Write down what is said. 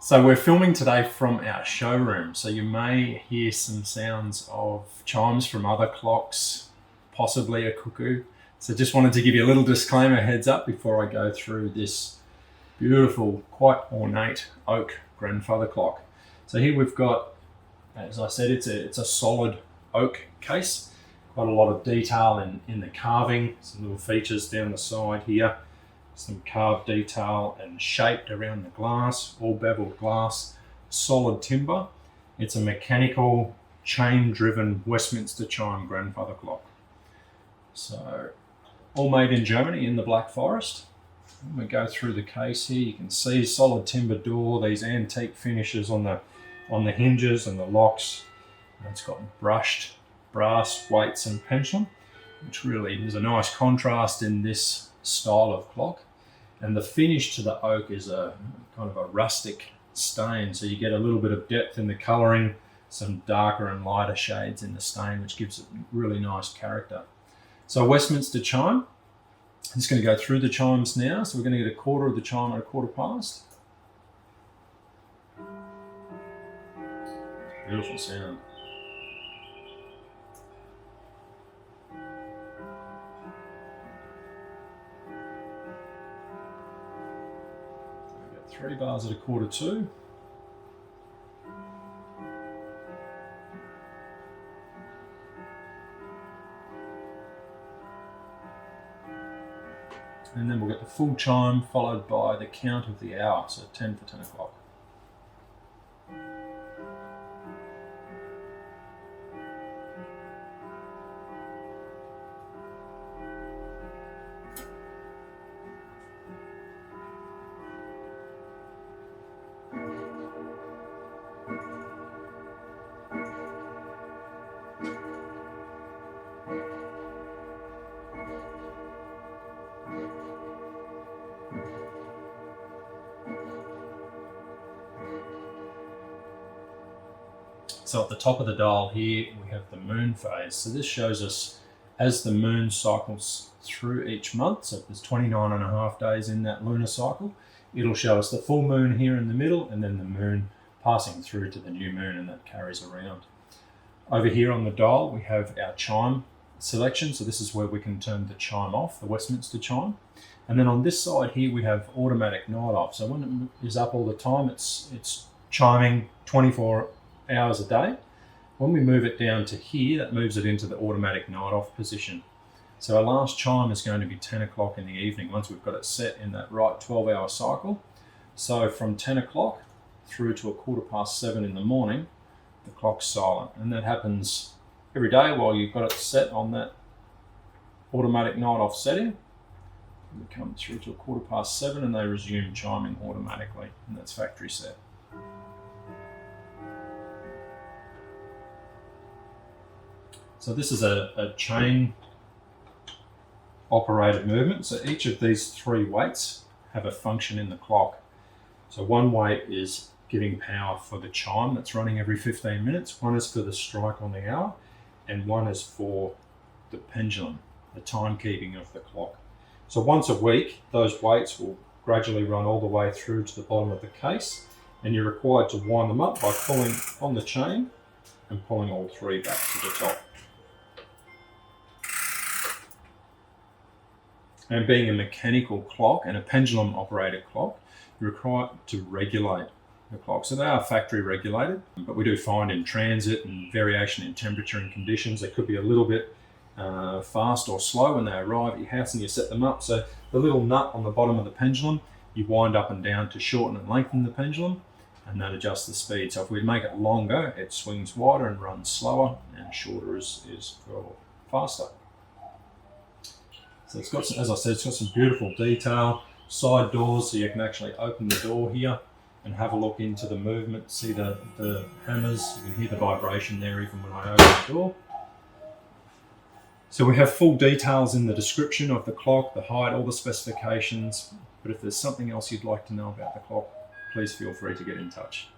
So we're filming today from our showroom, so you may hear some sounds of chimes from other clocks, possibly a cuckoo. So just wanted to give you a little disclaimer, heads up, before I go through this beautiful, quite ornate oak grandfather clock. So here we've got, as I said, it's a solid oak case. Quite a lot of detail in the carving, some little features down the side here. Some carved detail and shaped around the glass, all beveled glass, solid timber. It's a mechanical, chain-driven Westminster Chime grandfather clock. So, all made in Germany in the Black Forest. When we go through the case here, you can see solid timber door, these antique finishes on the hinges and the locks. It's got brushed brass weights and pendulum, which really is a nice contrast in this style of clock. And the finish to the oak is a kind of a rustic stain, so you get a little bit of depth in the colouring, some darker and lighter shades in the stain, which gives it really nice character. So Westminster Chime, I'm just going to go through the chimes now. So we're going to get a quarter of the chime at 1/4 past. Beautiful sound. Three bars at 1/4 to. And then we'll get the full chime followed by the count of the hour, so 10 for 10 o'clock. So at the top of the dial here, we have the moon phase. So this shows us as the moon cycles through each month. So if there's 29.5 days in that lunar cycle, it'll show us the full moon here in the middle and then the moon passing through to the new moon, and that carries around. Over here on the dial, we have our chime selection. So this is where we can turn the chime off, the Westminster Chime. And then on this side here, we have automatic night off. So when it is up all the time, it's chiming 24 hours a day. When we move it down to here, that moves it into the automatic night off position. So our last chime is going to be 10 o'clock in the evening once we've got it set in that right 12-hour cycle. So from 10 o'clock through to 7:15 in the morning, the clock's silent. And that happens every day while you've got it set on that automatic night off setting. We come through to 7:15 and they resume chiming automatically, and that's factory set. So this is a chain operated movement. So each of these three weights have a function in the clock. So one weight is giving power for the chime that's running every 15 minutes. One is for the strike on the hour, and one is for the pendulum, the timekeeping of the clock. So once a week, those weights will gradually run all the way through to the bottom of the case, and you're required to wind them up by pulling on the chain and pulling all three back to the top. And being a mechanical clock and a pendulum operated clock, you're required to regulate the clock. So they are factory regulated, but we do find in transit and variation in temperature and conditions, they could be a little bit fast or slow when they arrive at your house and you set them up. So the little nut on the bottom of the pendulum, you wind up and down to shorten and lengthen the pendulum, and that adjusts the speed. So if we make it longer, it swings wider and runs slower, and shorter is for faster. So it's got, as I said, it's got some beautiful detail, side doors, so you can actually open the door here and have a look into the movement, see the hammers, you can hear the vibration there even when I open the door. So we have full details in the description of the clock, the height, all the specifications, but if there's something else you'd like to know about the clock, please feel free to get in touch.